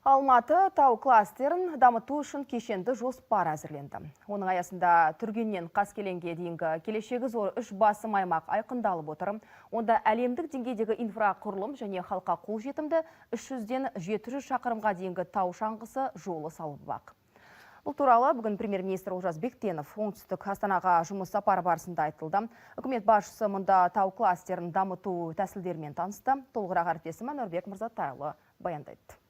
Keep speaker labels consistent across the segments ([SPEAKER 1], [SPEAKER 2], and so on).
[SPEAKER 1] Алматы тау кластерін дамыту үшін кешенді жоспар әзірленді. Оның аясында Түргеннен Қаскелеңге дейінгі келешегі зор үш басым аймақ айқындалып отыр. Онда әлемдік деңгейдегі инфрақұрылым және халыққа қолжетімді 300-ден 700 шақырымға дейінгі тау шаңғысы жолы салынбақ. Бұл туралы бүгін премьер-министр Олжас Бектенов оңтүстік Астанаға жұмыс сапары барысында айтылды. Үкімет басшысы мұнда тау кластерін дамыту тәсілдерімен танысты. Толығырақ әріптесім Нұрбек Мырзатайұлы баяндайды.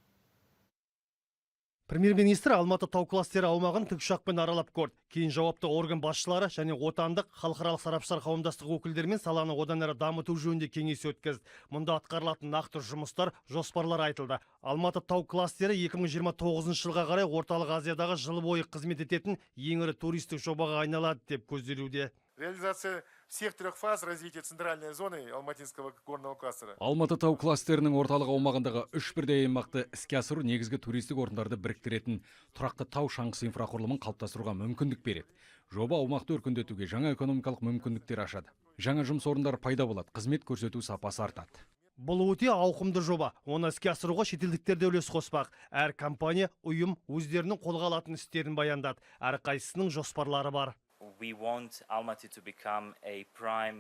[SPEAKER 2] Премьер-министр Алматы тау кластері аумағын тікұшақпен аралап көрді. Кейін жауапты орган басшылары және отандық халықаралық сарапшылар қауымдастығы өкілдерімен саланы одан әрі дамыту жөнінде кеңес өткізді. Мұнда атқарылатын нақты жұмыстар, жоспарлар айтылды. Алматы тау кластері 2029 жылға қарай орталық Азиядағы жыл бойы қызмет ететін ең ірі туристік жобаға айналады деп көзделуде.
[SPEAKER 3] Реализация всех трех фаз развития центральной зоны Алматинского горного кластера.
[SPEAKER 4] Алматы тау кластерінің орталық аумағындағы 3 бірдей аймақты іске асыру негізгі туристік орындарды біріктіретін тұрақты тау шаңғысы инфрақұрылымын қалыптастыруға мүмкіндік береді. Жоба аумақты өркендетуге жаңа экономикалық мүмкіндіктер ашады. Жаңа жұмыс орындары пайда болады, қызмет көрсету сапасы артады.
[SPEAKER 2] Бұл өте ауқымды жоба. Оны іске асыруға шетелдіктер де үлес қоспақ. Әр компания, ұйым өздерінің қолға алатын істерін баяндады. Әрқайсысының жоспарлары бар.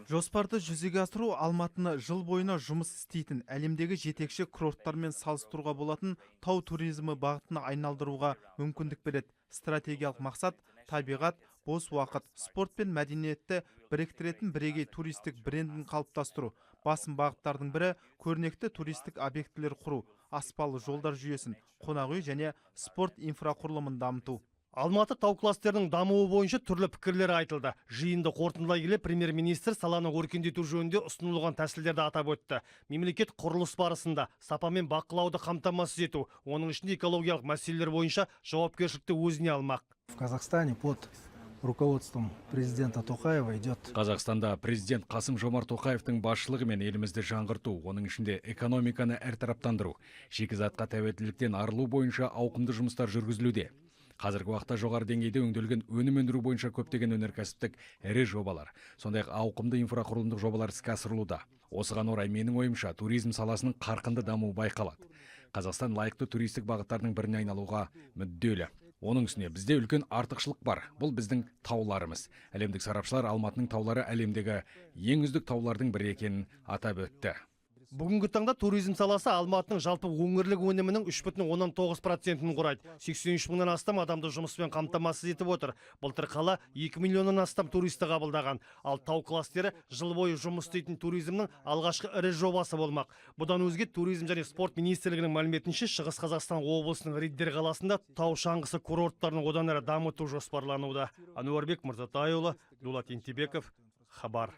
[SPEAKER 5] Жоспарды жүзеге асыру Алматыны жыл бойына жұмыс істейтін, әлемдегі жетекші курорттармен салыстыруға болатын тау туризмі бағытына айналдыруға мүмкіндік береді. Стратегиялық мақсат табиғат, бос уақыт, спорт пен мәдениетті біріктіретін бірегей туристік брендін қалыптастыру. Басым бағыттардың бірі көрнекті туристік объектілер құру, аспалы жолдар жүйесін, қонақ үй және спорт инфрақұрылымын дамыту.
[SPEAKER 2] Алматы тау кластерінің дамуы бойынша түрлі пікірлер айтылды. Жиынды қорытындылай келе премьер-министр саланы өркендету жөнінде ұсынылған тәсілдерді атап өтті. Мемлекет құрылыс барысында сапамен бақылауды қамтамасыз ету, оның ішінде экологиялық мәселелер бойынша жауапкершілікті өзіне алмақ.
[SPEAKER 6] В Казахстане под руководством президента Тоқаева идет.
[SPEAKER 4] Қазақстанда президент Қасым-Жомарт Тоқаевтың басшылығымен елімізді жаңғырту, оның ішінде экономиканы әртараптандыру, шикізатқа тәуелділіктен арылу бойынша ауқымды жұмыстар жүргізілуде. Қазіргі уақытта жоғары деңгейде өңделген өнім өндіру бойынша көптеген өнеркәсіптік ірі жобалар, сондай-ақ ауқымды инфрақұрылымдық жобалар іске асырылуда. Осыған орай менің ойымша туризм саласының қарқынды дамуы байқалады. Қазақстан лайықты туристік бағыттардың біріне айналуға мүдделі. Оның үстіне бізде үлкен артықшылық бар. Бұл біздің тауларымыз. Әлемдік сарапшылар Алматының таулары әлемдегі ең үздік таулардың бірі екенін атап өтті.
[SPEAKER 2] Бүгінгі таңда туризм саласы Алматының жалпы өңірлік өнімінің 3,9%-ін құрайды. 83 мыңнан астам адамды жұмыспен қамтамасыз етіп отыр. Былтыр қала 2 миллионнан астам туристі қабылдаған. Ал тау кластері жыл бойы жұмыс істейтін туризмнің алғашқы ірі жобасы болмақ. Бұдан өзге туризм және спорт министрлігінің мәліметінше Шығыс Қазақстан облысының Риддер қаласында тау шаңғысы курорттарын одан әрі дамыту жоспарлануда. Нұрбек Мырзатайұлы, Дулат Ентебеков, Хабар.